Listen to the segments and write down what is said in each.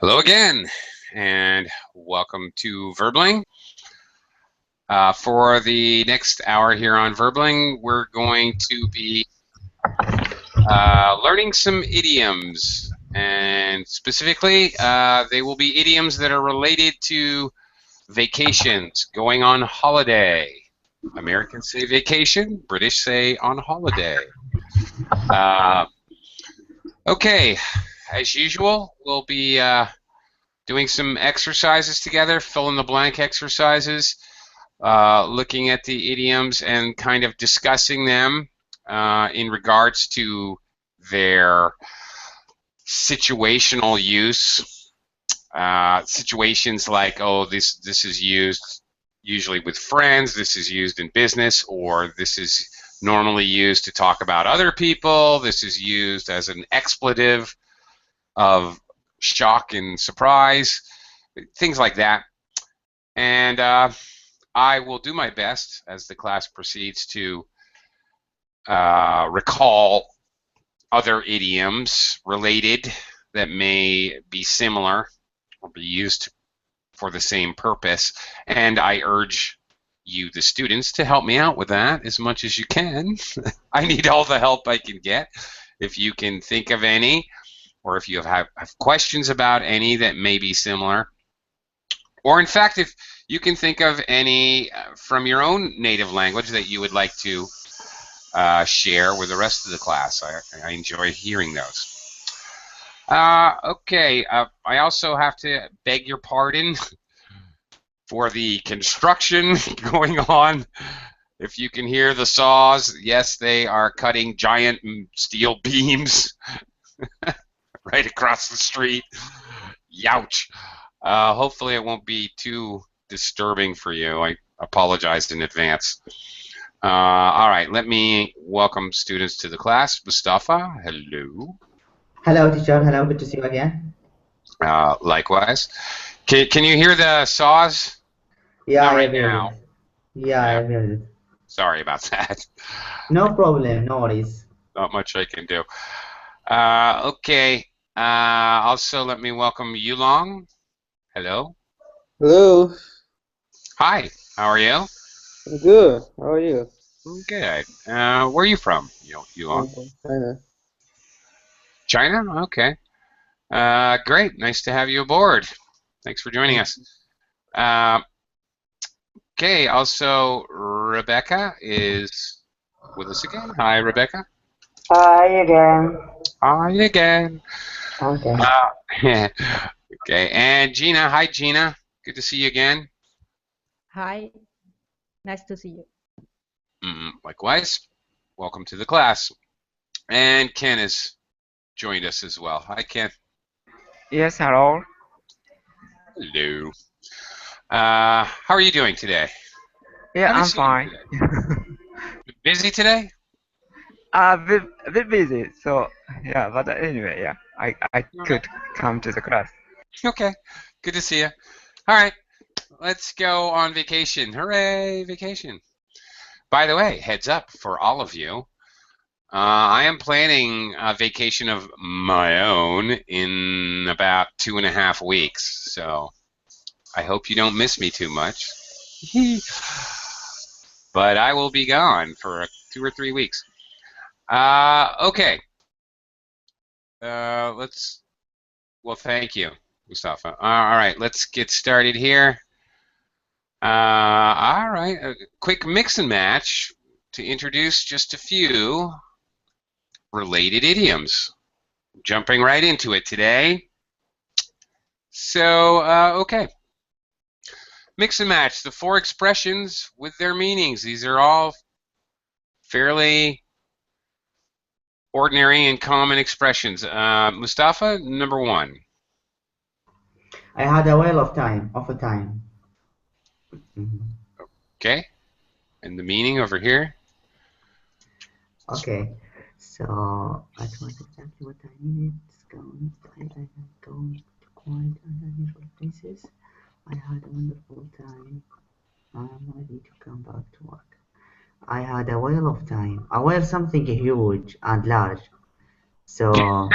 Hello again, and welcome to Verbling. For the next hour here on Verbling, we're going to be learning some idioms, and specifically, they will be idioms that are related to vacations, going on holiday. Americans say vacation, British say on holiday. Uh, okay, as usual, we'll be doing some exercises together, fill in the blank exercises, looking at the idioms and kind of discussing them in regards to their situational use. Situations like, oh, this is used usually with friends, this is used in business, or this is normally used to talk about other people, this is used as an expletive of shock and surprise, things like that. And I will do my best as the class proceeds to recall other idioms related that may be similar or be used for the same purpose. And I urge you, the students, to help me out with that as much as you can. I need all the help I can get. If you can think of any, or if you have questions about any that may be similar, or in fact, if you can think of any from your own native language that you would like to share with the rest of the class. I enjoy hearing those. Okay, I also have to beg your pardon for the construction going on. If you can hear the saws, yes, they are cutting giant steel beams right across the street. Youch. Hopefully it won't be too disturbing for you. I apologize in advance. All right, let me welcome students to the class. Mustafa, hello. Hello, teacher. Hello, good to see you again. Likewise. Can you hear the saws? Yeah, Not I right have heard now. it. Yeah, I Yeah, have heard it. sorry about that. No problem, no worries. Not much I can do. Okay. Also, let me welcome Yulong. Hello. Hello, Hi. How are you? I'm good. How are you? Good. Where are you from, Yulong? I'm from China. China? Okay. Great. Nice to have you aboard. Thanks for joining Thank us. Uh, okay. Also, Rebecca is with us again. Hi, Rebecca. Hi again. Hi again. Okay. Okay. And Gina. Hi, Gina. Good to see you again. Hi, nice to see you. Likewise. Welcome to the class. And Ken has joined us as well. Hi, Ken. Yes, hello. Hello. How are you doing today? Yeah, Haven't I'm seen you fine. today. Busy today? A bit busy, so yeah, but anyway, yeah, I All right. could come to the class. Okay. Good to see you. All right. Let's go on vacation. Hooray, vacation. By the way, heads up for all of you. I am planning a vacation of my own in about 2.5 weeks. So I hope you don't miss me too much. But I will be gone for 2 or 3 weeks. Okay. Well, thank you, Mustafa. All right, let's get started here. All right, a quick mix and match to introduce just a few related idioms. Jumping right into it today. So, okay. Mix and match, the 4 expressions with their meanings. These are all fairly ordinary and common expressions. Mustafa, number 1. I had a whale of a time. Mhm. Okay, and the meaning over here? Okay, so that was exactly what I needed. I going to quite unusual places. I had a wonderful time. I'm ready to come back to work. I had a whale of time. A whale, something huge and large. So,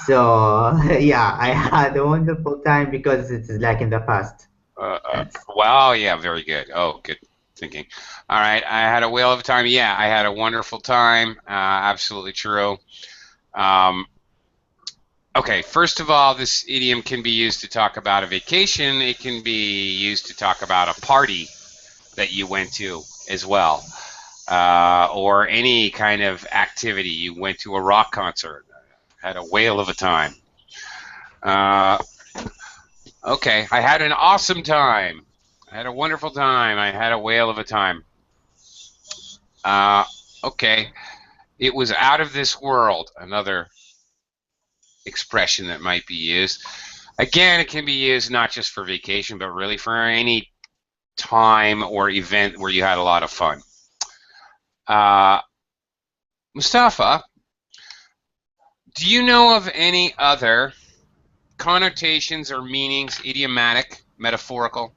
so yeah, I had a wonderful time because it's like in the past. That's Wow, yeah, very good. Oh, good thinking. All right, I had a whale of a time. Yeah, I had a wonderful time. Absolutely true. Um, okay, first of all, this idiom can be used to talk about a vacation. It can be used to talk about a party that you went to as well, or any kind of activity. You went to a rock concert, had a whale of a time. Uh, okay, I had an awesome time. I had a wonderful time. I had a whale of a time. Uh, okay, it was out of this world. Another expression that might be used. Again, it can be used not just for vacation, but really for any time or event where you had a lot of fun. Mustafa, do you know of any other connotations or meanings, idiomatic, metaphorical,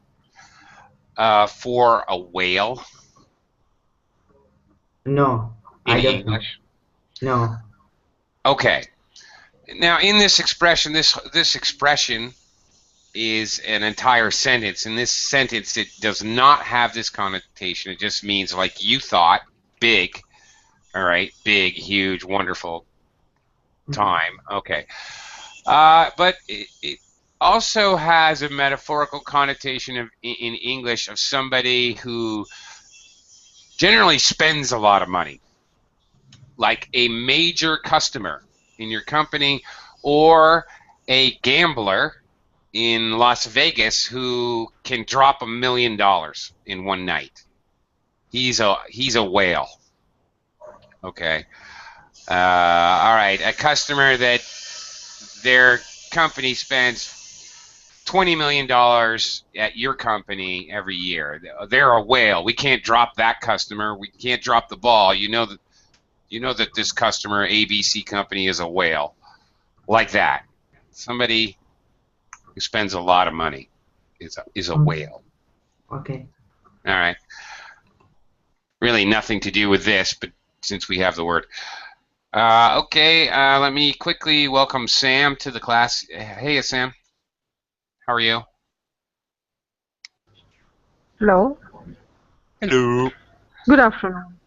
for a whale no, in I don't know. English? No. Okay. Now, in this expression, this expression is an entire sentence. In this sentence, it does not have this connotation. It just means like you thought, big. All right, big, huge, wonderful time. Okay. But it also has a metaphorical connotation in English of somebody who generally spends a lot of money, like a major customer in your company or a gambler in Las Vegas who can drop $1 million in one night. He's a whale. Okay. All right. A customer that their company spends $20 million at your company every year. They're a whale. We can't drop that customer. We can't drop the ball. You know that this customer, ABC company, is a whale. Like that. Somebody who spends a lot of money is a Mm, whale. okay. All right. Really nothing to do with this, but since we have the word. Okay, let me quickly welcome Sam to the class. Hey, Sam. How are you? Hello. Hello. Good afternoon.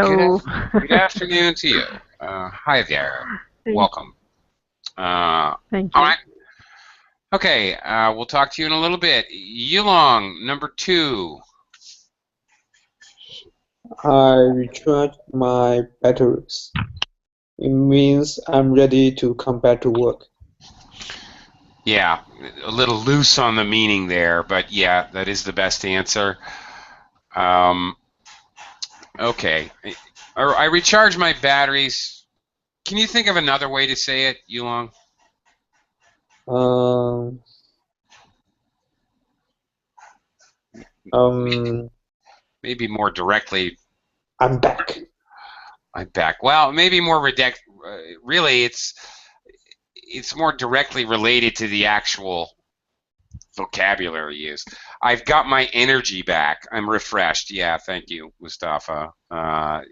Good, Hello. good afternoon to you. Hi there. Thank Welcome. Uh, thank all you. right. Okay, we'll talk to you in a little bit. Yulong, number 2. I recharged my batteries. It means I'm ready to come back to work. Yeah, a little loose on the meaning there, but yeah, that is the best answer. Um, okay. Or I recharge my batteries. Can you think of another way to say it, Yulong? Um, um, Maybe more directly. I'm back. I'm back. Well, maybe more really, it's more directly related to the actual vocabulary used. I've got my energy back. I'm refreshed. Yeah, thank you, Mustafa.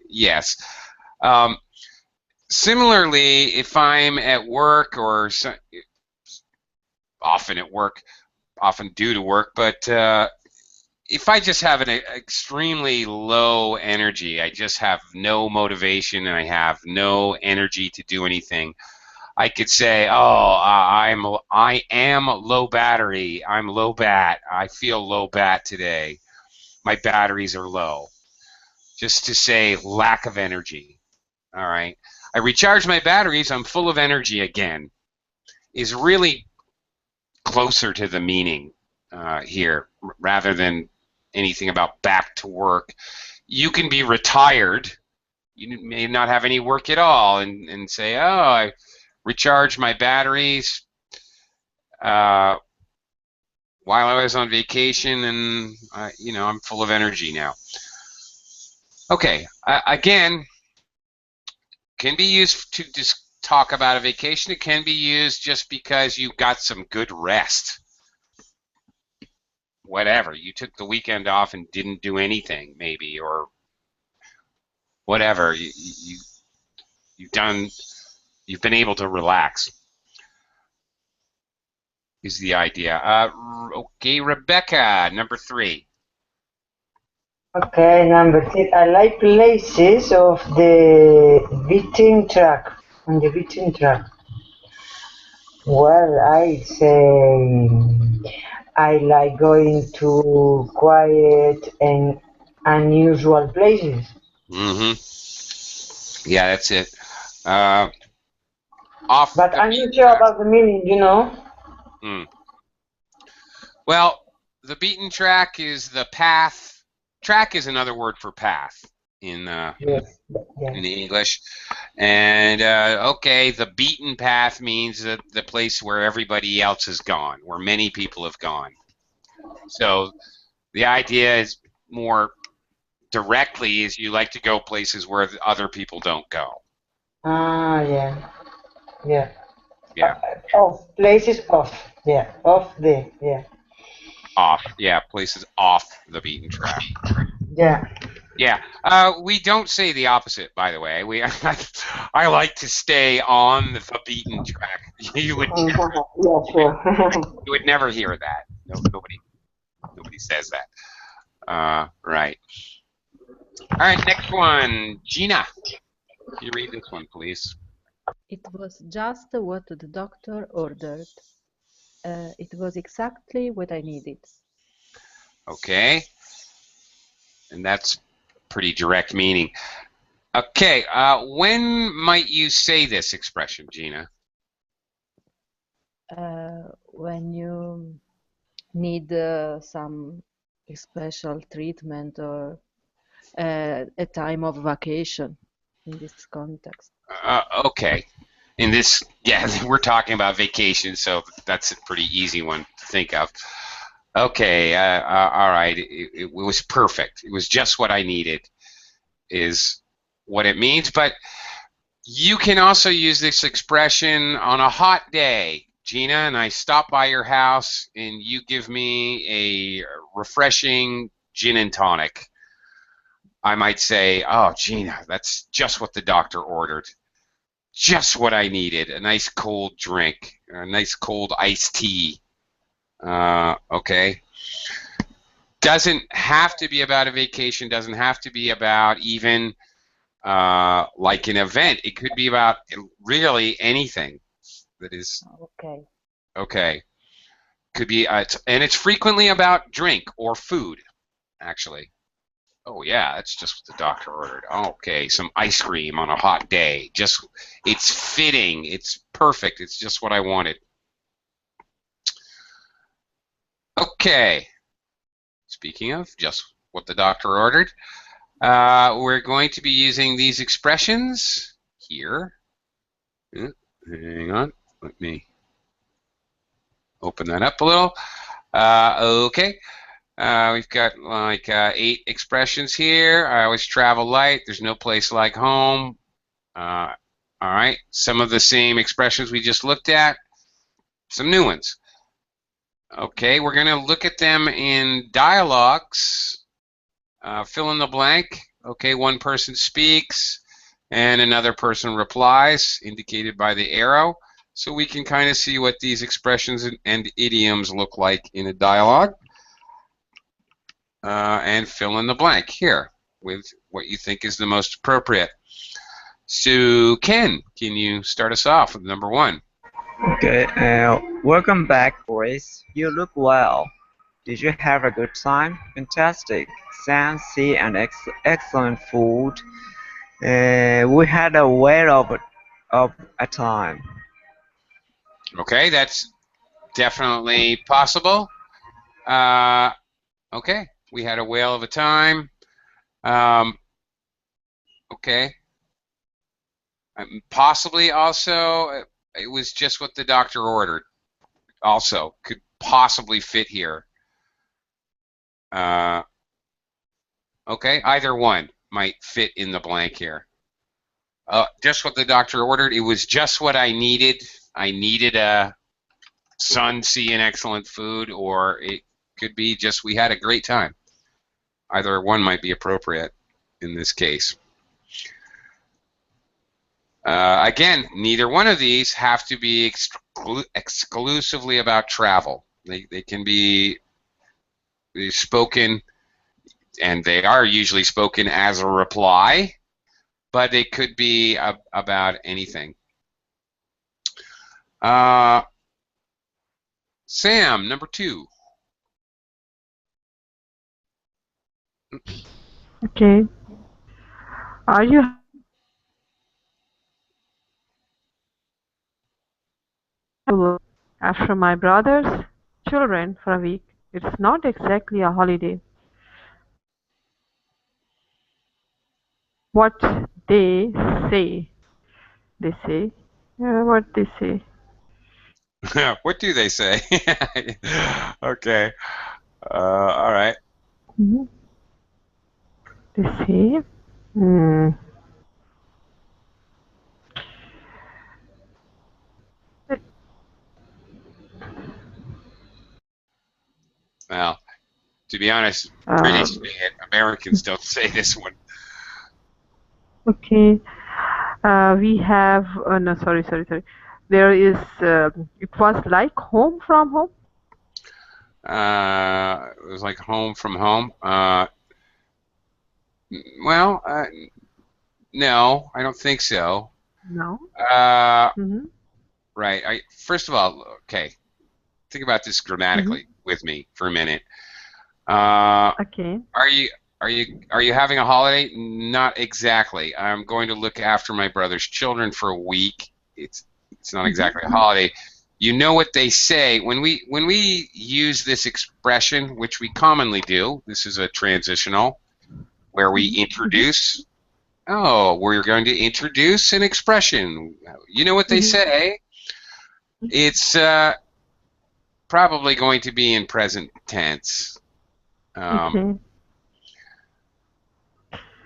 Yes. Um, Similarly, if I'm at work or often at work, often due to work, but if I just have an extremely low energy, I just have no motivation and I have no energy to do anything, I could say, "Oh, I am low battery. I'm low bat. I feel low bat today. My batteries are low." Just to say lack of energy. All right. I recharge my batteries. I'm full of energy again. Is really closer to the meaning here rather than anything about back to work. You can be retired. You may not have any work at all and say, "Oh, I recharged my batteries uh, while I was on vacation, and I'm full of energy now." Okay, again, can be used to just talk about a vacation. It can be used just because you got some good rest. Whatever, you took the weekend off and didn't do anything, maybe, or whatever. you've been able to relax. Is the idea. Okay, Rebecca, number 3. Okay, number 3. I like places of the beaten track. On the beaten track. Well, I say I like going to quiet and unusual places. Mm-hmm. Yeah, that's it. Off But the I'm beaten not sure track. about the meaning, you know. Well, the beaten track is the path. Track is another word for path in Yes. Yes. English. And okay, the beaten path means the place where everybody else has gone, where many people have gone. So the idea is more directly is you like to go places where other people don't go. Ah, yeah. Yeah. Yeah. Off. Places off. Yeah. Off the. Yeah. Off. Yeah, places off the beaten track. Yeah. Yeah. We don't say the opposite, by the way. I like to stay on the beaten track. You would Yeah, sure. you would never hear that. No, nobody says that. Right. All right, next one. Gina, can you read this one, please? It was just what the doctor ordered. It was exactly what I needed. Okay. And that's pretty direct meaning. Okay. When might you say this expression, Gina? When you need some special treatment or a time of vacation in this context. Okay. In this, yeah, we're talking about vacation, so that's a pretty easy one to think of. Okay, all right. It was perfect. It was just what I needed, is what it means. But you can also use this expression on a hot day. Gina, and I stop by your house, and you give me a refreshing gin and tonic. I might say, oh, Gina, that's just what the doctor ordered. Just what I needed. A nice cold drink, a nice cold iced tea. Okay. Doesn't have to be about a vacation, doesn't have to be about even like an event. It could be about really anything that is Okay. okay. Could be, and it's frequently about drink or food, actually. Oh yeah, that's just what the doctor ordered. Okay, some ice cream on a hot day. Just, it's fitting. It's perfect. It's just what I wanted. Okay. Speaking of just what the doctor ordered, we're going to be using these expressions here. Hang on. Let me open that up a little. Okay. We've got like 8 expressions here. I always travel light. There's no place like home. All right. Some of the same expressions we just looked at. Some new ones. Okay. We're going to look at them in dialogues. Fill in the blank. Okay. One person speaks and another person replies, indicated by the arrow. So we can kind of see what these expressions and idioms look like in a dialogue. And fill in the blank here with what you think is the most appropriate. So, Ken, can you start us off with number 1? Okay, welcome back, Grace. You look well. Did you have a good time? Fantastic. Sun, sea, and excellent food. We had a whale of a time. Okay, that's definitely possible. Okay, we had a whale of a time. Okay. Possibly also, it was just what the doctor ordered. Also, could possibly fit here. Okay, either one might fit in the blank here. Just what the doctor ordered. It was just what I needed. I needed a sun, sea, and excellent food, or it could be just we had a great time. Either one might be appropriate in this case. Again, neither one of these have to be exclusively about travel. They can be spoken, and they are usually spoken as a reply, but it could be about anything. Sam, number 2. Okay. Are you after my brother's children for a week? It's not exactly a holiday. What they say. They say. What they say. What do they say? Okay. All right. Hmm. They say. Hmm. Well, to be honest, British Um, Americans don't say this one. okay. We have. No, sorry. There is. It was like home from home. It was like home from home. Well, no, I don't think so. No. Uh, Mm-hmm. right. First of all, okay, think about this Mm-hmm. grammatically with me for a minute. Uh, Okay. are you are you having a holiday? Not exactly. I'm going to look after my brother's children for a week. It's not Mm-hmm. exactly a holiday. You know what they say when we use this expression, which we commonly do. This is a transitional where we Mm-hmm. introduce. Oh, we're going to introduce an expression. You know what they Mm-hmm. say? It's probably going to be in present tense. Okay.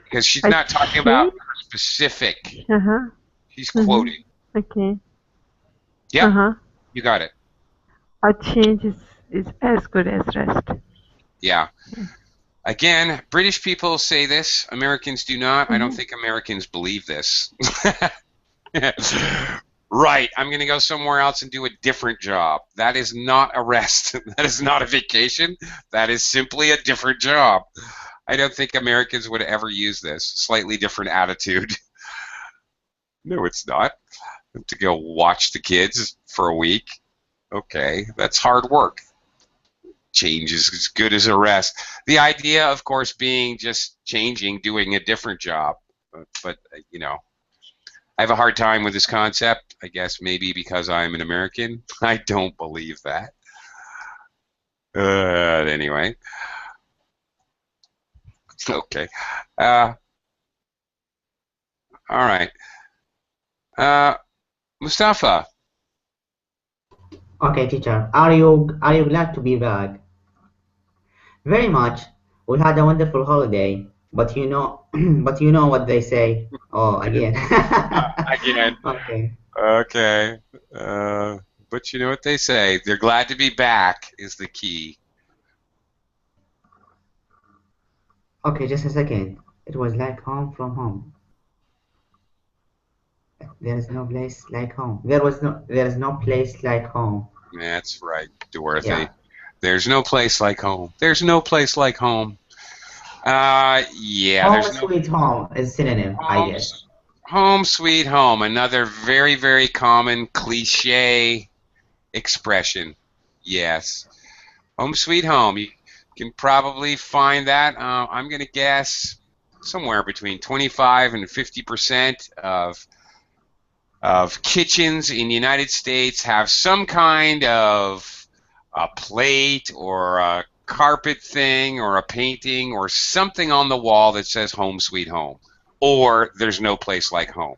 Because she's I not talking about change. specific. Uh-huh. She's Mm-hmm. quoting. Okay. Yep, Uh-huh. you got it. A change is as good as rest. Yeah. Again, British people say this. Americans do not. I don't Mm-hmm. think Americans believe this. Right. I'm going to go somewhere else and do a different job. That is not a rest. That is not a vacation. That is simply a different job. I don't think Americans would ever use this. Slightly different attitude. No, it's not. To go watch the kids for a week. Okay, that's hard work. Change is as good as a rest. The idea, of course, being just changing, doing a different job. But I have a hard time with this concept. I guess maybe because I'm an American. I don't believe that. Anyway, okay. Uh, all right. Uh, Mustafa, Okay, teacher. Are you glad to be back? Very much. We had a wonderful holiday, but but you know what they say. Oh, again. again. Okay. Okay. Uh, but you know what they say. They're glad to be back is the key. Okay, just a second. It was like home from home. There is no place like home. There is no place like home. That's right, Yeah. Dorothy. There's no place like home. There's no place like home. Yeah, Home there's no sweet home is synonym, I home. guess. Home sweet home. Another very, very common cliche expression. Yes. Home sweet home. You can probably find that. I'm going to guess somewhere between 25 and 50% of kitchens in the United States have some kind of a plate or a carpet thing or a painting or something on the wall that says home sweet home or there's no place like home.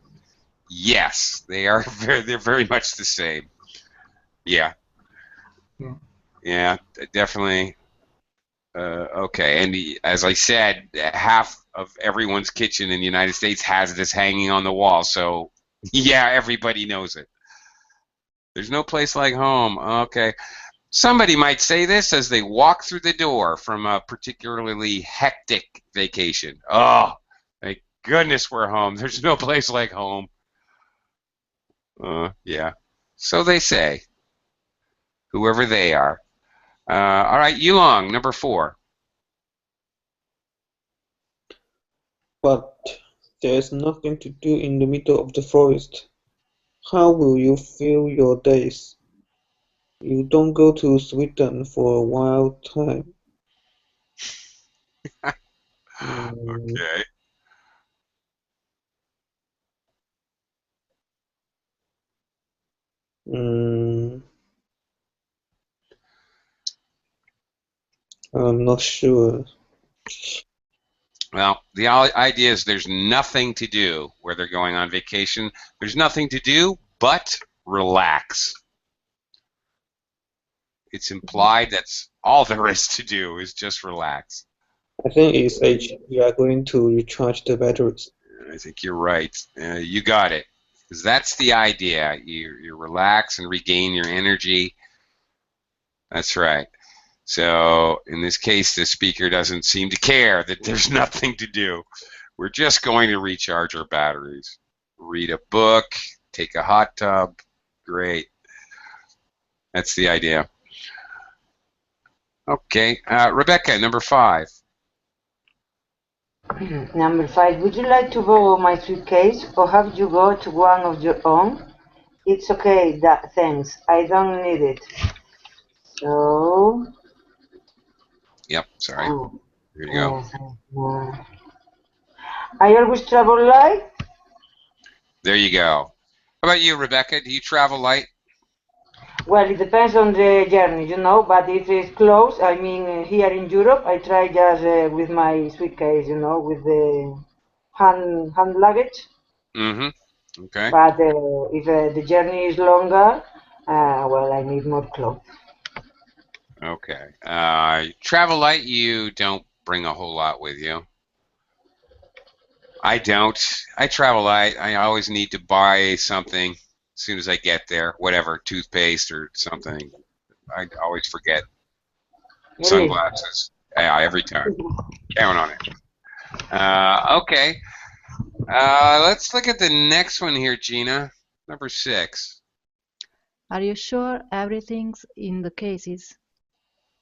Yes, they're very much the same. Yeah. Yeah. Yeah, definitely. Okay, and as I said, half of everyone's kitchen in the United States has this hanging on the wall, so yeah, everybody knows it. There's no place like home. Okay. Somebody might say this as they walk through the door from a particularly hectic vacation. Oh, thank goodness we're home. There's no place like home. Yeah. So they say, whoever they are. All right, Yulong, number 4. But there's nothing to do in the middle of the forest. How will you fill your days? You don't go to Sweden for a wild time. Mm, Okay. mm, I'm not sure. Well, the idea is there's nothing to do where they're going on vacation. There's nothing to do but relax. It's implied that's all there is to do is just relax. I think it's H. We are going to recharge the batteries. I think you're right. You got it. Because that's the idea. You relax and regain your energy. That's right. So in this case, the speaker doesn't seem to care that there's nothing to do. We're just going to recharge our batteries. Read a book, take a hot tub. Great. That's the idea. Okay. Rebecca, number 5. Number 5. Would you like to borrow my suitcase or have you got one of your own? It's okay, thanks. I don't need it. So, Yep, sorry. oh, Here you go. yes. I always travel light. There you go. How about you, Rebecca? Do you travel light? Well, it depends on the journey, but if it's close, I mean, here in Europe, I try just with my suitcase, with the hand luggage. Mm-hmm. Okay. But if the journey is longer, well, I need more clothes. Okay. Travel light, you don't bring a whole lot with you. I don't. I travel light. I always need to buy something as soon as I get there, whatever, toothpaste or something. I always forget. Really? Sunglasses. Yeah, every time. Count on it. Okay. Let's look at the next one here, Gina. Number 6. Are you sure everything's in the cases?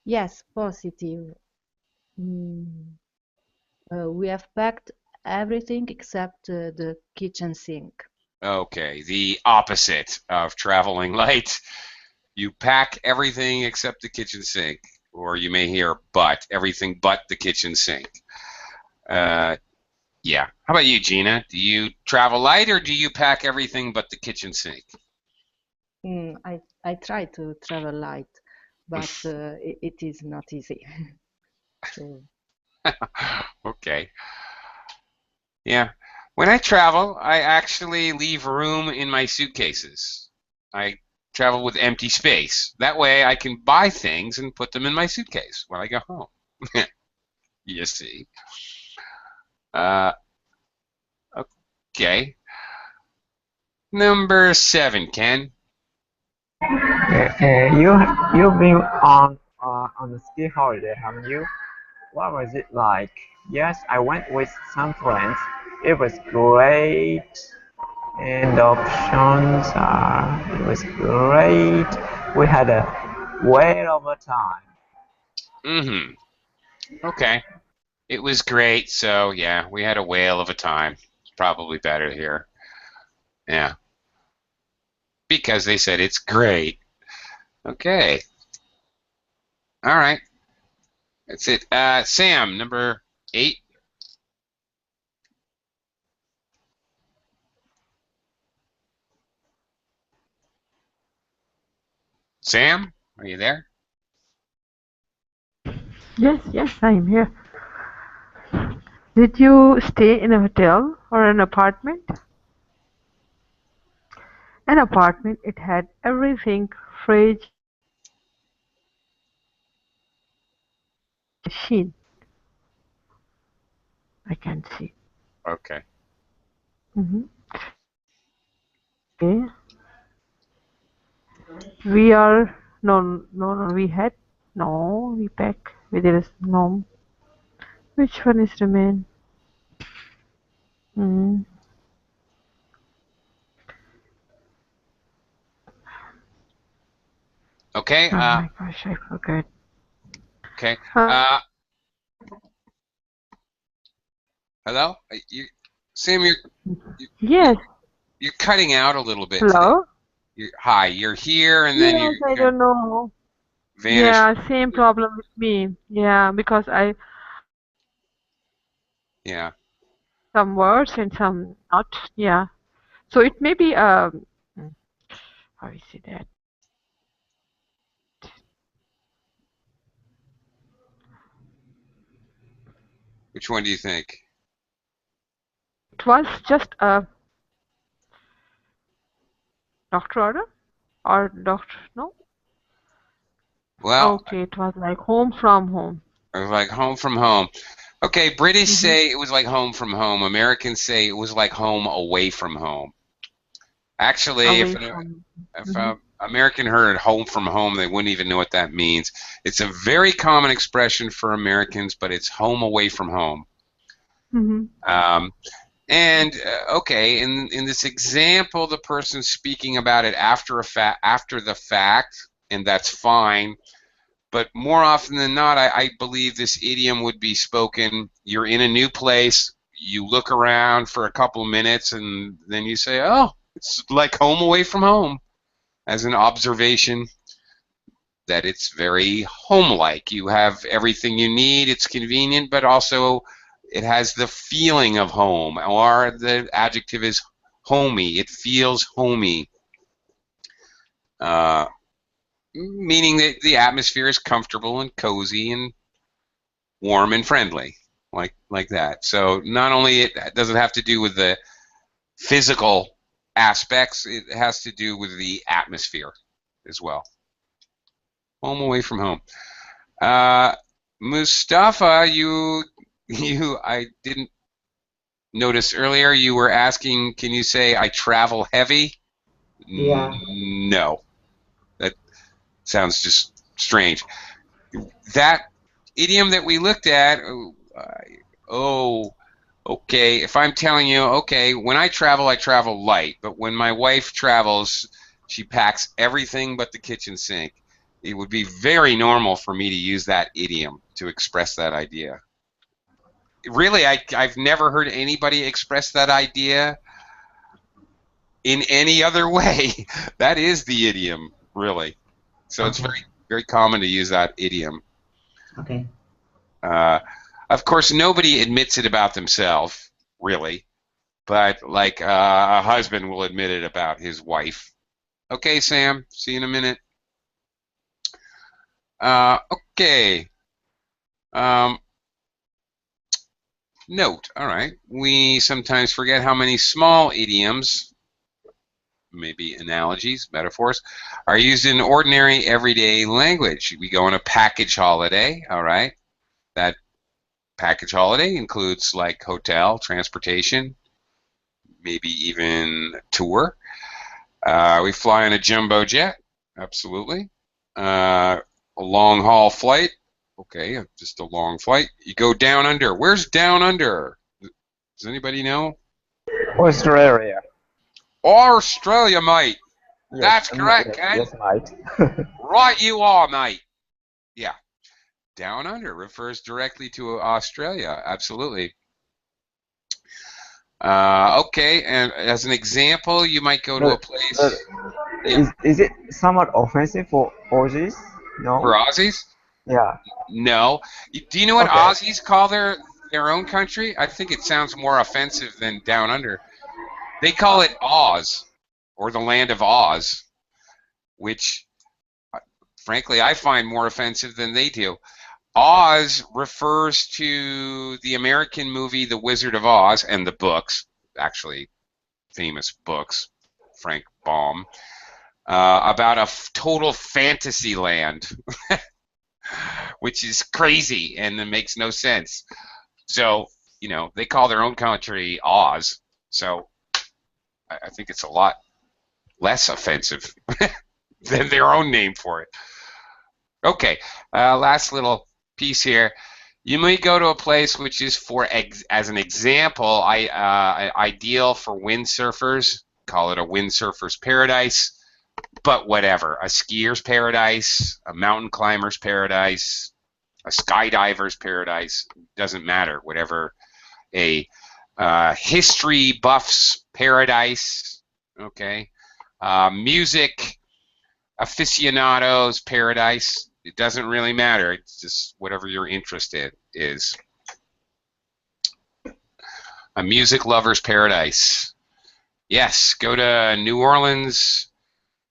Yes, positive. Mm, we have packed everything except the kitchen sink. Okay, the opposite of traveling light. You pack everything except the kitchen sink, or you may hear but, everything but the kitchen sink. Uh, yeah. How about you, Gina? Do you travel light or do you pack everything but the kitchen sink? I try to travel light, but it is not easy. So, Okay. Yeah. When I travel, I actually leave room in my suitcases. I travel with empty space. That way I can buy things and put them in my suitcase when I go home. You see. Uh, okay. Number 7, Ken. You've been on a ski holiday, haven't you? What was it like? Yes, I went with some friends. It was great. And the options are, it was great. We had a whale of a time. Mm-hmm. Okay. It was great. So, yeah, we had a whale of a time. It's probably better here. Yeah. Because they said it's great. Okay. All right. That's it. Sam, number 8. Sam, are you there? Yes, yes, I'm here. Did you stay in a hotel or an apartment? An apartment. It had everything: fridge, machine. I can't see. Okay. Mm-hmm. Okay. We are no. We had no. We pack. There is no. Which one is remain? Mm. Okay. Oh my gosh, I forgot. Okay. Uh, Hello. Sam, yes, you're cutting out a little bit today. hello? Hi. You're here, and then Yes, I you're don't know. vanished. Yeah, same problem with me. Yeah, because I Yeah. some words and some not. Yeah. So it may be how is it that? Which one do you think? It was just a doctor order or doctor no? Well, Okay, it was like home from home. it was like home from home. Okay, British Mm-hmm. say it was like home from home. Americans say it was like home away from home. Actually, Away from. if Mm-hmm. a American heard home from home, they wouldn't even know what that means. It's a very common expression for Americans, but it's home away from home. Mm-hmm. Um, and okay, in this example, the person's speaking about it after the fact, and that's fine. But more often than not, I believe this idiom would be spoken. You're in a new place, you look around for a couple of minutes, and then you say, "Oh, it's like home away from home," as an observation that it's very home-like. You have everything you need. It's convenient, but also it has the feeling of home. Or the adjective is homey. It feels homey. Uh, Meaning that the atmosphere is comfortable and cozy and warm and friendly, like that. So not only it does it have to do with the physical aspects, it has to do with the atmosphere as well. Home away from home. Uh, Mustafa, I didn't notice earlier. You were asking, can you say I travel heavy? Yeah. No, that sounds just strange. That idiom that we looked at, oh, okay, if I'm telling you, okay, when I travel light, but when my wife travels, she packs everything but the kitchen sink. It would be very normal for me to use that idiom to express that idea. Really, I've never heard anybody express that idea in any other way. That is the idiom, really. So it's Okay. very common to use that idiom. Okay. Uh, of course, nobody admits it about themselves, really, but like a husband will admit it about his wife. Okay, Sam, see you in a minute. Okay. Um, Note, all right. We sometimes forget how many small idioms, maybe analogies, metaphors, are used in ordinary everyday language. We go on a package holiday, all right? That package holiday includes like hotel, transportation, maybe even tour. We fly on a jumbo jet, absolutely. A long haul flight, okay, just a long flight. You go down under. Where's down under? Does anybody know? Australia. Australia, mate. Yes, That's correct, yes, Ken. yes, mate. Right, you are, mate. Yeah, down under refers directly to Australia. Absolutely. Okay, and as an example, you might go to a But, but place. Yeah, is it somewhat offensive for Aussies? for No? Aussies? Yeah. No. Do you know what Okay. Aussies call their own country? I think it sounds more offensive than down under. They call it Oz, or the land of Oz, which, frankly, I find more offensive than they do. Oz refers to the American movie The Wizard of Oz and the books, actually famous books, Frank Baum, about a total fantasy land, which is crazy and it makes no sense. So, they call their own country Oz. So I think it's a lot less offensive than their own name for it. Okay, last little piece here. You may go to a place which is as an example, ideal for windsurfers. Call it a windsurfer's paradise. but whatever. A skier's paradise, a mountain climber's paradise, a skydiver's paradise, doesn't matter. Whatever. A history buff's paradise, okay? Music aficionados paradise. It doesn't really matter. It's just whatever your interest is. A music lover's paradise. Yes, go to New Orleans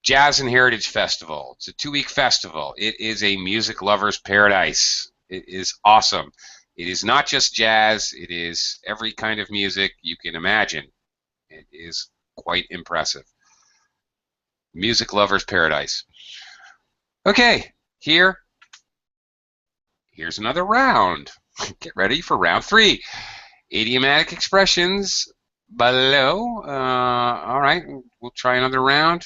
Jazz and Heritage Festival. It's a 2-week festival. It is a music lover's paradise. It is awesome. It is not just jazz. It is every kind of music you can imagine. It is quite impressive. Music lover's paradise. Okay, here's another round. Get ready for round 3. Idiomatic expressions below. All right, we'll try another round.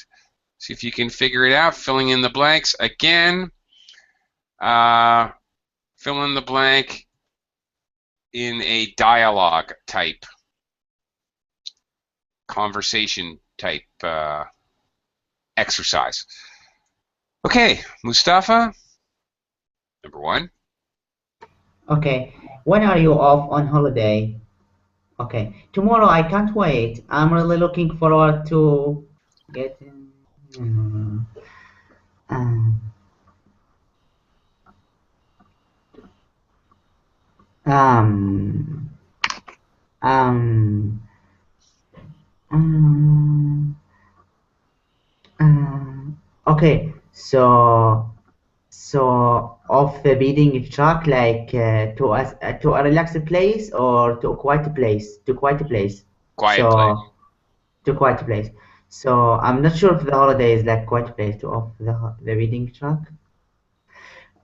See if you can figure it out. Filling in the blanks again. Fill in the blank in a dialogue type, conversation type exercise. Okay, Mustafa, number 1. Okay, when are you off on holiday? Okay, tomorrow I can't wait. I'm really looking forward to getting. Um, um, um, um, okay, so off the beating track, like to a relaxed place or to a quiet place? To quiet place. Quiet place. So to quiet place. So I'm not sure if the holiday is like quiet place to off the beating track.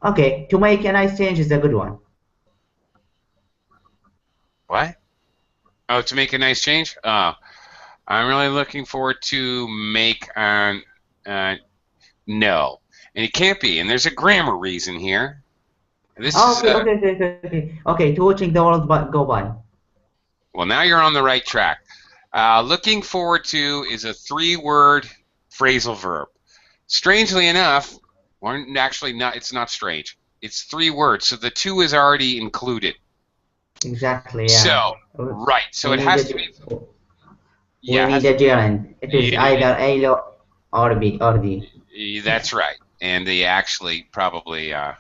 Okay, to make a nice change is a good one. What? Oh, to make a nice change? I'm really looking forward to make an no. And it can't be. And there's a grammar reason here. This is Okay. To watching the world go by. well, now you're on the right track. Looking forward to is a 3-word phrasal verb. Strangely enough, or actually not. It's not strange. It's 3 words, so the 2 is already included. Exactly. Yeah. So right. So We it need has a- to be. We Yeah. need a gerund. It is Yeah. either A or B or D. That's right. And they actually probably A.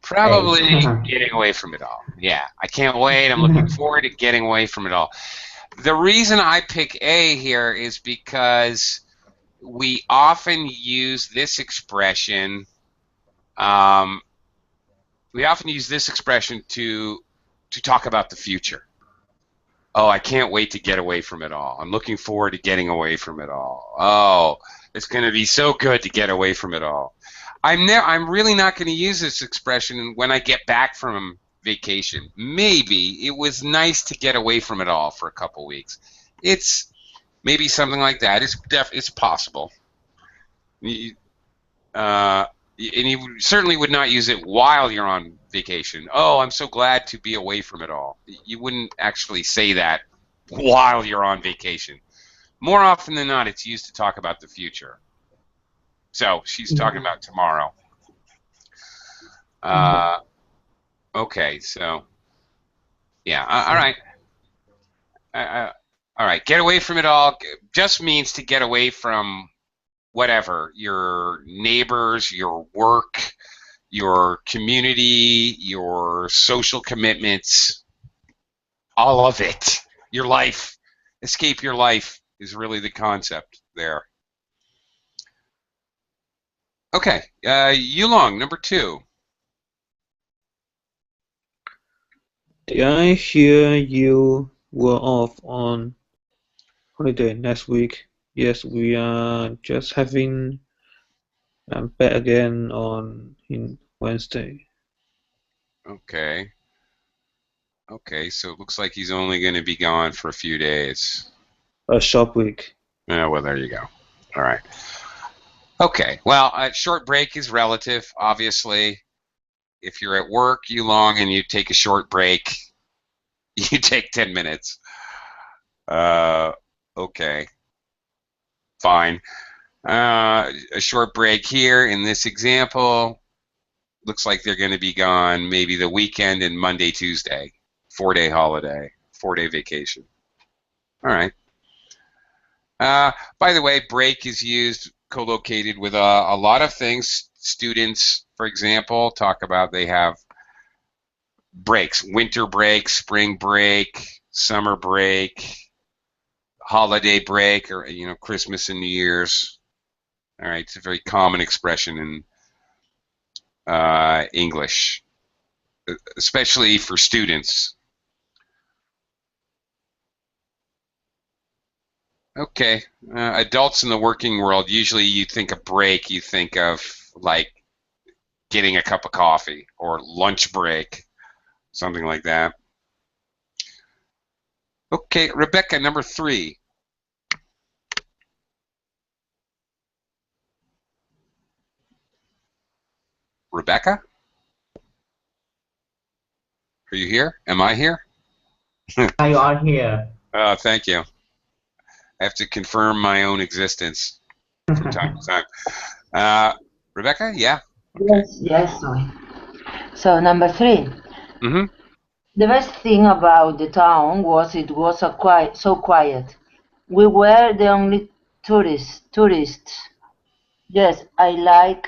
getting away from it all. Yeah. I can't wait. I'm looking forward to getting away from it all. The reason I pick A here is because we often use this expression. To talk about the future. Oh, I can't wait to get away from it all. I'm looking forward to getting away from it all. Oh, it's going to be so good to get away from it all. I'm really not going to use this expression when I get back from vacation. Maybe it was nice to get away from it all for a couple weeks. It's maybe something like that. It's possible. And you certainly would not use it while you're on vacation. Oh, I'm so glad to be away from it all. You wouldn't actually say that while you're on vacation. More often than not, it's used to talk about the future. So she's talking about tomorrow. Okay, so yeah, all right. All right, get away from it all just means to get away from whatever, your neighbors, your work, your community, your social commitments, all of it, your life. Escape your life is really the concept there. Okay, Yulong, number 2. Did I hear you were off on holiday next week? Yes, we are just having. I'm back again on in Wednesday. Okay. Okay, so it looks like he's only going to be gone for a few days. A short week. Yeah, well, there you go. All right. Okay, well, a short break is relative, obviously. If you're at work, Yulong, and you take a short break, you take 10 minutes. Okay. Fine. A short break here in this example. Looks like they're going to be gone maybe the weekend and Monday, Tuesday. 4-day holiday, 4-day vacation. All right. By the way, break is used co-located with a lot of things. Students, for example, talk about they have breaks: winter break, spring break, summer break, holiday break, or Christmas and New Year's. All right, it's a very common expression in English, especially for students. Okay, adults in the working world, usually you think of break, you think of like getting a cup of coffee or lunch break, something like that. Okay, Rebecca, number 3. Rebecca, are you here? Am I here? You are here. Thank you. I have to confirm my own existence from time to time. Rebecca, yeah? Okay. Yes, sorry. So number 3. Mm-hmm. The best thing about the town was it was so quiet. We were the only tourists. Yes, I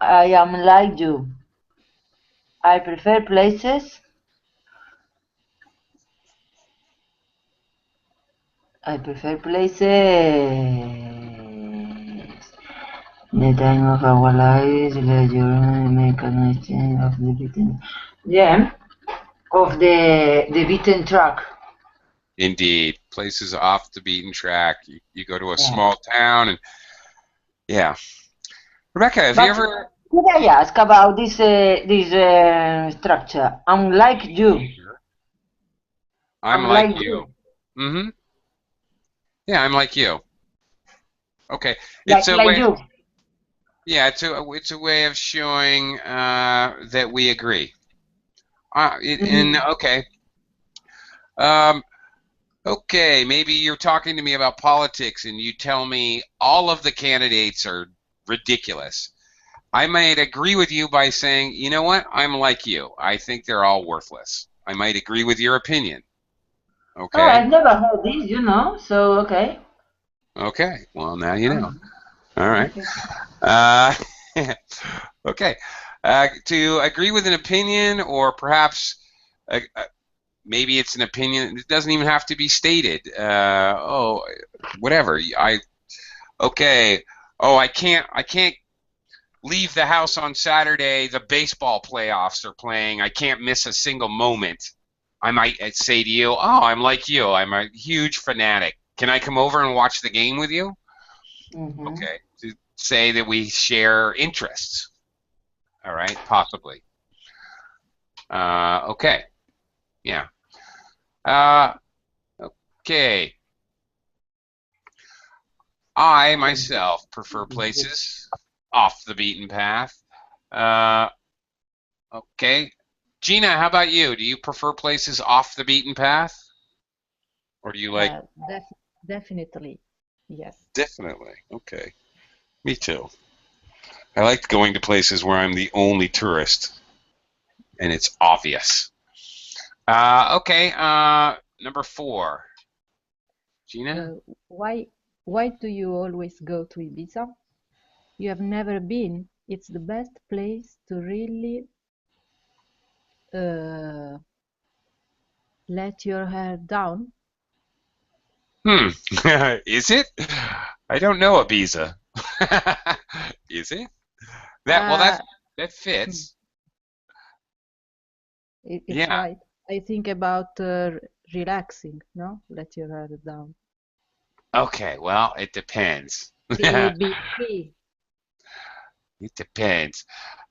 am like you. I prefer places. I prefer places. The time of our lives, the journey make a nice of the beaten. Yeah, of the beaten track. Indeed. Places off the beaten track. You go to a Yeah. small town and yeah. Rebecca, have you But ever... could I ask about this structure? I'm like you. I'm I'm like like you. you. Mm-hmm. Yeah, I'm like you. Okay. Like It's a like way... you. Yeah, it's a way of showing that we agree. Mhm. Okay. Um, okay, maybe you're talking to me about politics and you tell me all of the candidates are ridiculous. I might agree with you by saying, you know what? I'm like you. I think they're all worthless. I might agree with your opinion. Oh, Okay? I've never heard this. So okay. Okay. Well, now you know. Oh, All right. okay. Uh, okay. To agree with an opinion, or perhaps maybe it's an opinion. It doesn't even have to be stated. Whatever. Okay. Oh, I can't leave the house on Saturday. The baseball playoffs are playing. I can't miss a single moment. I might say to you, oh, I'm like you. I'm a huge fanatic. Can I come over and watch the game with you? Mm-hmm. Okay. To say that we share interests. All right. Possibly. Okay. Yeah. Uh, okay. I myself prefer places off the beaten path. Uh, okay. Gina, how about you? Do you prefer places off the beaten path? Or do you like... Uh, def Definitely, yes. Definitely. Okay. Me too. I like going to places where I'm the only tourist and it's obvious. Okay. Number 4. Gina? Uh, why do you always go to Ibiza? You have never been. It's the best place to really uh, let your hair down. Hmm. Is it? I don't know Ibiza. Is it? Uh, That hmm, fits. it's Yeah. right. I think about relaxing, no? Let your hair down. Okay, well, it depends. Be free. It depends.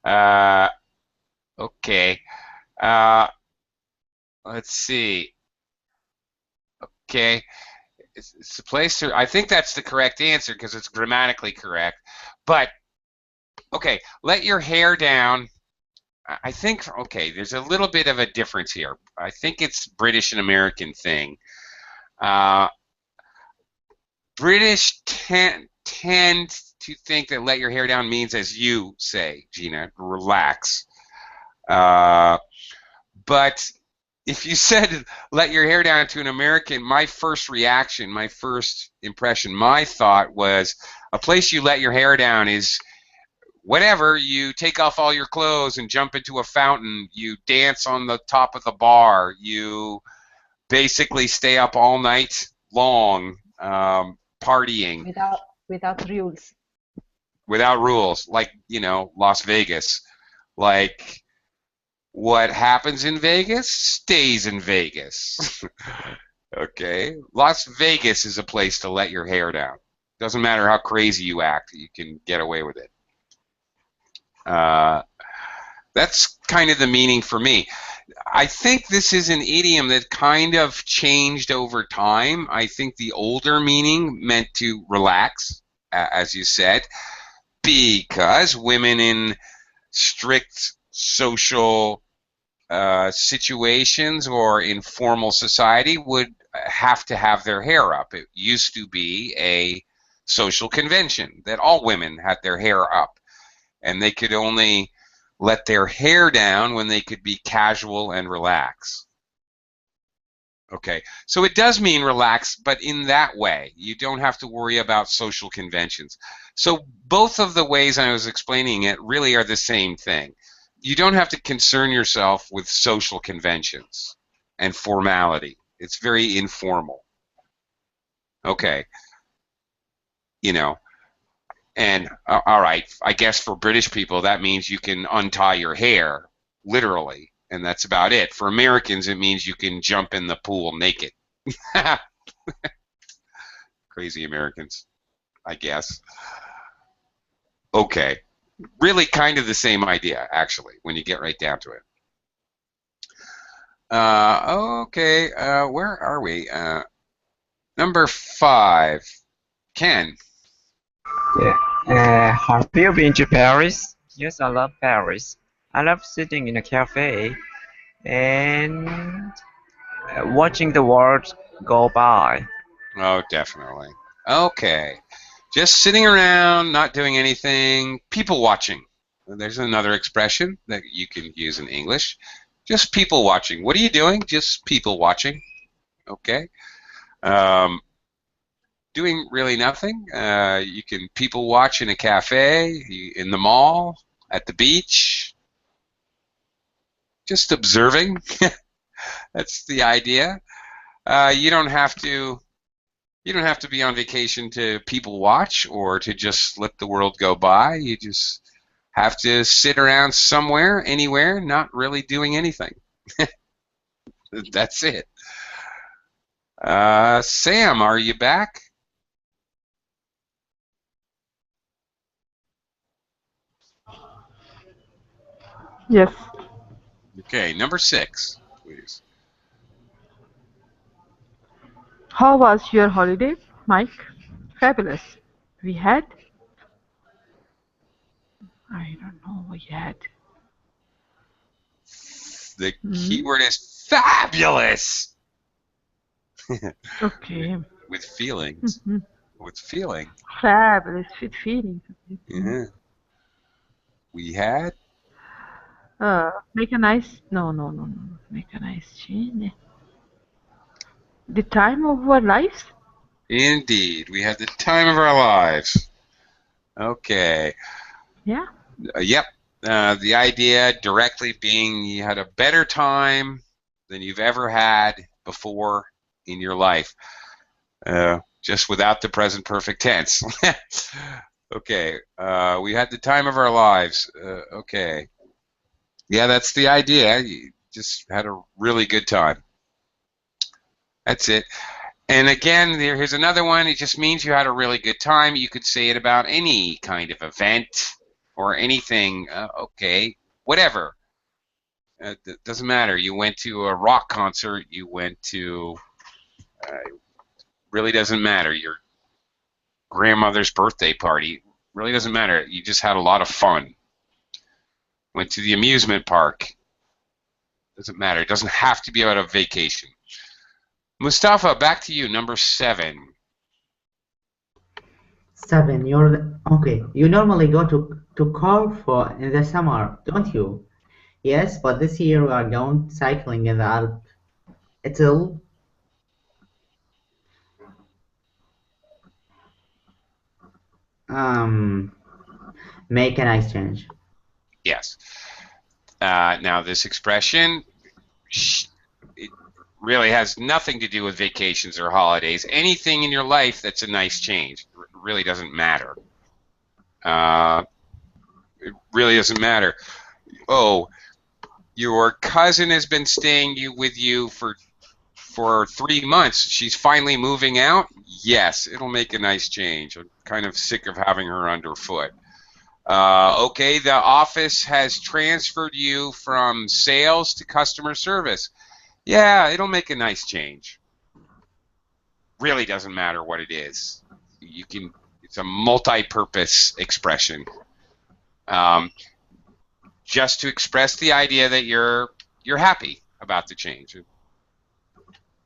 Uh, okay. Uh, let's see. Okay. It's a place to, I think that's the correct answer because it's grammatically correct. But, okay, let your hair down. I think, okay, there's a little bit of a difference here. I think it's British and American thing. Uh, British tend to think that let your hair down means, as you say, Gina, relax. But if you said let your hair down to an American, my first reaction, my first impression, my thought was a place you let your hair down is whatever, you take off all your clothes and jump into a fountain, you dance on the top of the bar, you basically stay up all night long, partying without rules. without rules, like, Las Vegas. Like, what happens in Vegas stays in Vegas. Okay? Las Vegas is a place to let your hair down. Doesn't matter how crazy you act, you can get away with it. That's kind of the meaning for me. I think this is an idiom that kind of changed over time. I think the older meaning meant to relax, as you said, because women in strict social situations or in formal society would have to have their hair up. It used to be a social convention that all women had their hair up, and they could only let their hair down when they could be casual and relax. Okay, so it does mean relax, but in that way. You don't have to worry about social conventions. So both of the ways I was explaining it really are the same thing. You don't have to concern yourself with social conventions and formality. It's very informal. Okay, and all right, I guess for British people that means you can untie your hair, literally, and that's about it. For Americans, it means you can jump in the pool naked. Crazy Americans, I guess. Okay, really kind of the same idea, actually, when you get right down to it. Okay, where are we? Number 5. Ken. Yeah. Have you been to Paris? Yes, I love Paris. I love sitting in a cafe and watching the world go by. Oh, definitely. Okay. Just sitting around, not doing anything, people watching. There's another expression that you can use in English. Just people watching. What are you doing? Just people watching. Okay. Doing really nothing. You can people watch in a cafe, in the mall, at the beach. Just observing. That's the idea. You don't have to be on vacation to people watch or to just let the world go by. You just have to sit around somewhere, anywhere, not really doing anything. That's it. Sam, are you back? Yes. Okay, number 6, please. How was your holiday, Mike? Fabulous. We had? I don't know. We had. The Hmm. keyword is fabulous. Okay. With feelings. Mhm. With feeling. Fabulous with feelings. Yeah. We had. Make a nice. No, no, no, no. Make a nice change. The time of our lives? Indeed. We had the time of our lives. Okay. Yeah. Yep. The idea directly being you had a better time than you've ever had before in your life, just without the present perfect tense. Okay. We had the time of our lives. Okay. Yeah, that's the idea. You just had a really good time. That's it. And again, here's another one. It just means you had a really good time. You could say it about any kind of event or anything. Okay, whatever. It doesn't matter. You went to a rock concert. You went to. Really doesn't matter. Your grandmother's birthday party. Really doesn't matter. You just had a lot of fun. Went to the amusement park. Doesn't matter. It doesn't have to be about a vacation. Mustafa, back to you. Number 7. 7. You're okay. You normally go to Corfu in the summer, don't you? Yes, but this year we are going cycling in the Alps. It'll um make a nice change. Yes. Now, this expression, it really has nothing to do with vacations or holidays. Anything in your life that's a nice change really doesn't matter. It really doesn't matter. Oh, your cousin has been staying with you for 3 months. She's finally moving out. Yes, it'll make a nice change. I'm kind of sick of having her underfoot. Okay, the office has transferred you from sales to customer service. Yeah, it'll make a nice change. Really doesn't matter what it is. You can. It's a multi-purpose expression. Um, just to express the idea that you're happy about the change.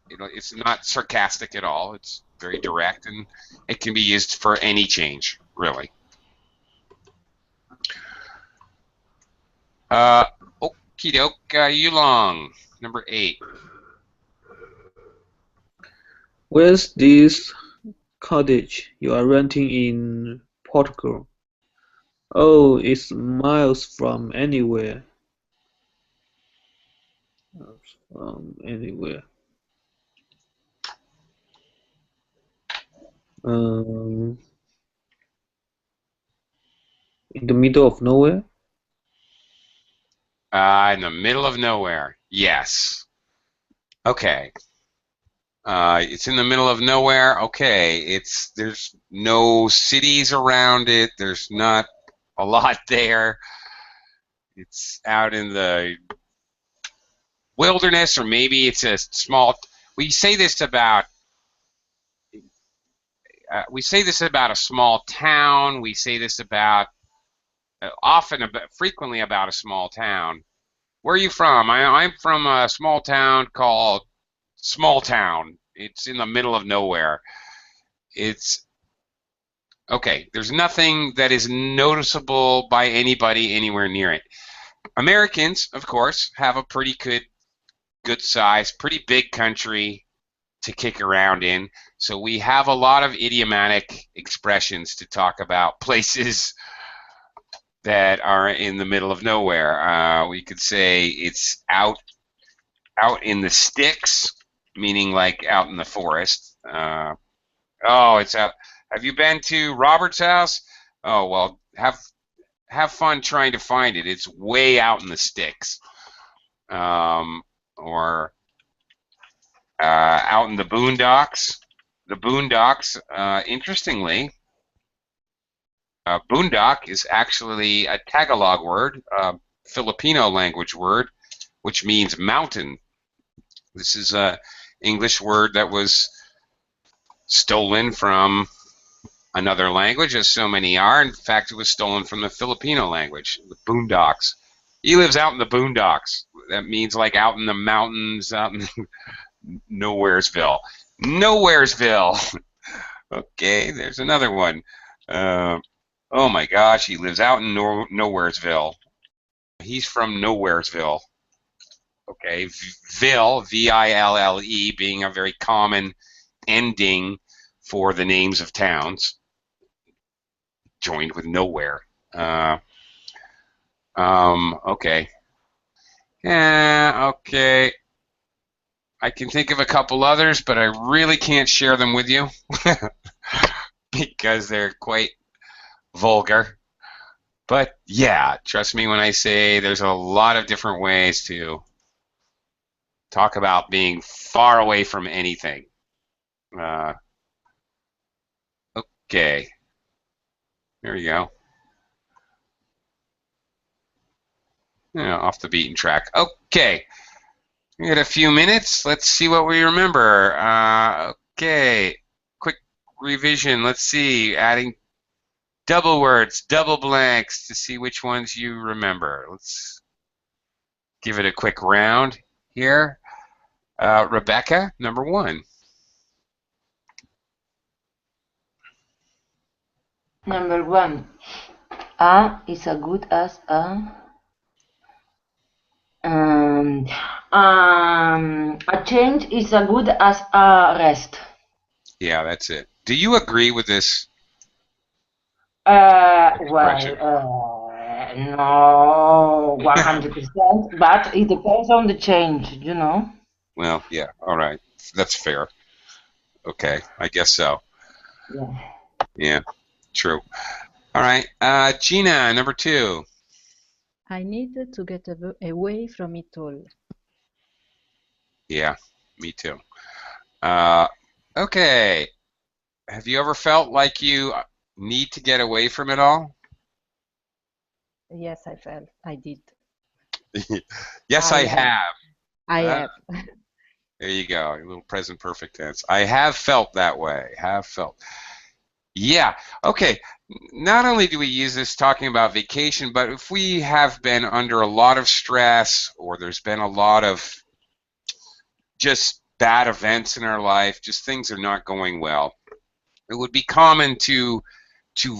It's not sarcastic at all. It's very direct, and it can be used for any change, really. Okie doke, Yulong, number 8. Where's this cottage you are renting in Portugal? Oh, it's miles from anywhere. From anywhere. Um, in the middle of nowhere? In the middle of nowhere. Yes. Okay. It's in the middle of nowhere. Okay. There's no cities around it. There's not a lot there. It's out in the wilderness, or maybe it's a small. We say this about a small town. We say this about frequently about a small town. Where are you from? I'm from a small town called Small Town. It's in the middle of nowhere. It's okay. There's nothing that is noticeable by anybody anywhere near it. Americans, of course, have a pretty good size, pretty big country to kick around in. So we have a lot of idiomatic expressions to talk about places that are in the middle of nowhere. We could say it's out in the sticks, meaning like out in the forest. Oh, it's out. Have you been to Robert's house? Oh, well, have fun trying to find it. It's way out in the sticks. Or out in the boondocks. The boondocks, interestingly, boondock is actually a Tagalog word, a Filipino language word, which means mountain. This is an English word that was stolen from another language, as so many are. In fact, it was stolen from the Filipino language, the boondocks. He lives out in the boondocks. That means like out in the mountains, out in Nowheresville. Nowheresville. Okay, there's another one. Oh my gosh, he lives out in Nowheresville. He's from Nowheresville. Okay, Ville, V-I-L-L-E, being a very common ending for the names of towns, joined with nowhere. Okay. Yeah, okay. I can think of a couple others, but I really can't share them with you because they're quite vulgar. But yeah, trust me when I say there's a lot of different ways to talk about being far away from anything. Okay. There you go. Yeah, off the beaten track. Okay. We got a few minutes. Let's see what we remember. Okay. Quick revision. Let's see. Adding double words, double blanks to see which ones you remember. Let's give it a quick round here. Rebecca, number 1. Number one. A is as good as a. Um, a change is as good as a rest. Yeah, that's it. Do you agree with this Well, expression? no, 100%, but it depends on the change, you know? Well, yeah, all right. That's fair. Okay, I guess so. Yeah. Yeah, true. All right. Gina, number 2. I need to get away from it all. Yeah, me too. Uh, okay. Have you ever felt like you need to get away from it all? Yes, I felt. I did. Yes, I I have. have. I Uh, have. there you go. A little present perfect tense. I have felt that way. Have felt. Yeah. Okay. Not only do we use this talking about vacation, but if we have been under a lot of stress or there's been a lot of just bad events in our life, just things are not going well, it would be common to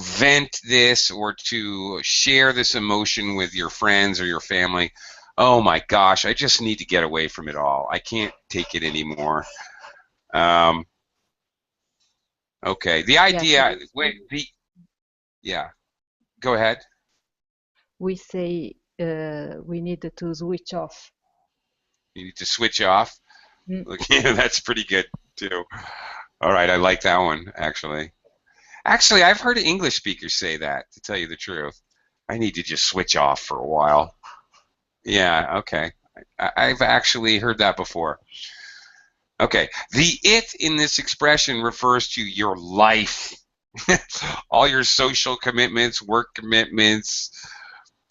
vent this or to share this emotion with your friends or your family. Oh my gosh, I just need to get away from it all. I can't take it anymore. Um, okay, the Yes, idea. Wait, the yeah. Go ahead. we say we need to switch off. You need to switch off. Mm. Yeah, that's pretty good too. All right, I like that one actually. Actually, I've heard English speakers say that, to tell you the truth. I need to just switch off for a while. Yeah, okay. I've actually heard that before. Okay. The it in this expression refers to your life. All your social commitments, work commitments,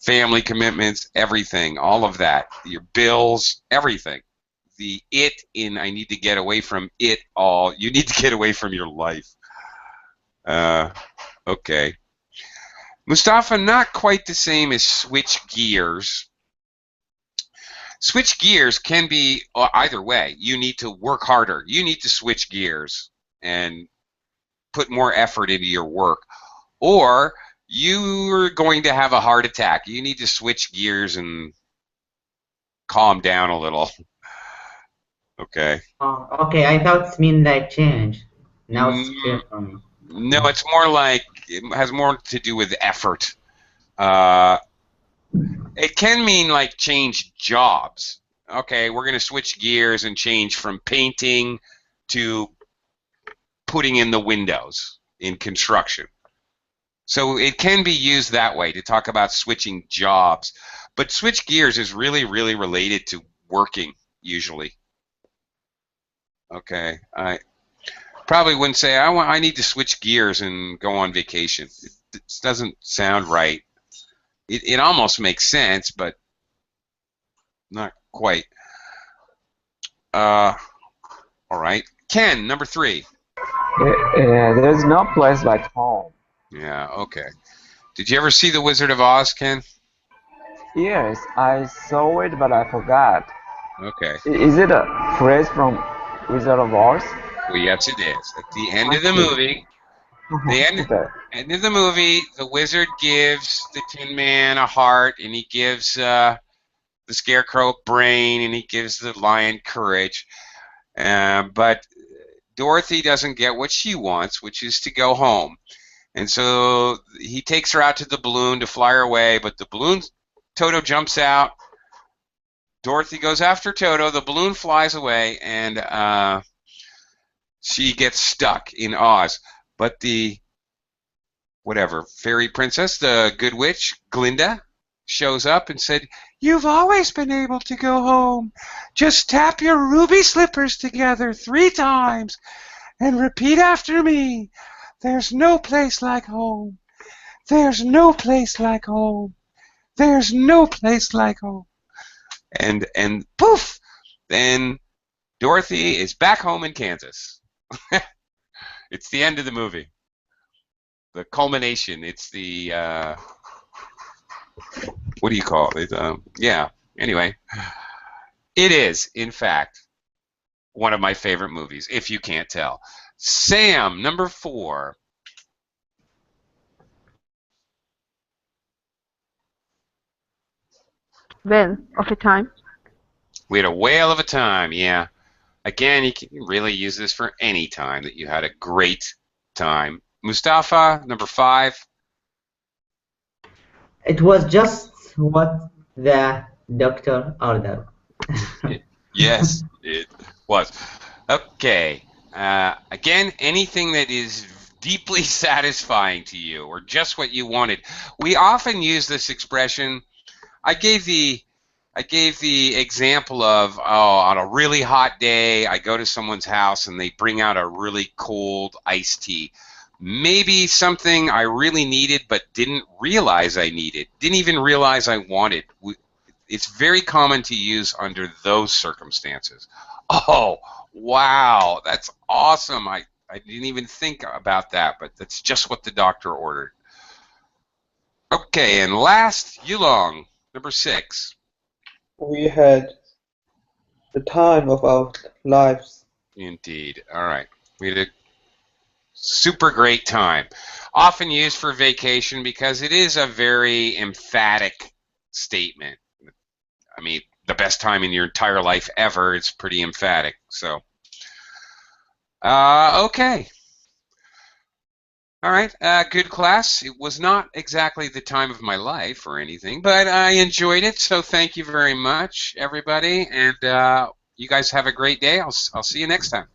family commitments, everything, all of that. Your bills, everything. The it in I need to get away from it all. You need to get away from your life. Uh, okay. Mustafa, not quite the same as switch gears. Switch gears can be either way. You need to work harder. You need to switch gears and put more effort into your work. Or you're going to have a heart attack. You need to switch gears and calm down a little. Okay. Oh, okay, I thought it mean like change. Now it's Mm, clear for me. no, it's more like it has more to do with effort. Uh, it can mean like change jobs. Okay, we're going to switch gears and change from painting to putting in the windows in construction. So it can be used that way to talk about switching jobs. But switch gears is really, really related to working, usually. Okay. I probably wouldn't say I need to switch gears and go on vacation. It doesn't sound right. It almost makes sense, but not quite. Uh, all right. Ken, number 3. There's no place like home. Yeah, okay. Did you ever see The Wizard of Oz, Ken? Yes, I saw it, but I forgot. Okay. Is it a phrase from Wizard of Oz? Well, yes, it is. At the end of the Okay. movie, the Okay. end of the movie, the wizard gives the Tin Man a heart, and he gives the Scarecrow a brain, and he gives the lion courage. But Dorothy doesn't get what she wants, which is to go home. And so he takes her out to the balloon to fly her away, but the balloon, Toto jumps out. Dorothy goes after Toto. The balloon flies away, and she gets stuck in Oz. But the whatever fairy princess, the good witch, Glinda, shows up and said, "You've always been able to go home. Just tap your ruby slippers together 3 times and repeat after me. There's no place like home. There's no place like home. There's no place like home." And poof, then Dorothy is back home in Kansas. It's the end of the movie. The culmination. It's the what do you call it? Yeah. Anyway, it is in fact one of my favorite movies. If you can't tell, Sam, number 4. Well, of a time. We had a whale of a time, yeah. Again, you can really use this for any time that you had a great time. Mustafa, number 5. It was just what the doctor ordered. Yes, it was. Okay. Again, anything that is deeply satisfying to you or just what you wanted. We often use this expression. I gave the example of, on a really hot day, I go to someone's house and they bring out a really cold iced tea. Maybe something I really needed but didn't realize I needed, didn't even realize I wanted. It's very common to use under those circumstances. Oh, wow, that's awesome. I didn't even think about that, but that's just what the doctor ordered. Okay, and last, Yulong, number 6. We had the time of our lives. Indeed. All right. We had a super great time. Often used for vacation because it is a very emphatic statement. I mean, the best time in your entire life ever. It's pretty emphatic. So, okay. All right. Good class. It was not exactly the time of my life or anything, but I enjoyed it. So thank you very much, everybody. And you guys have a great day. I'll see you next time.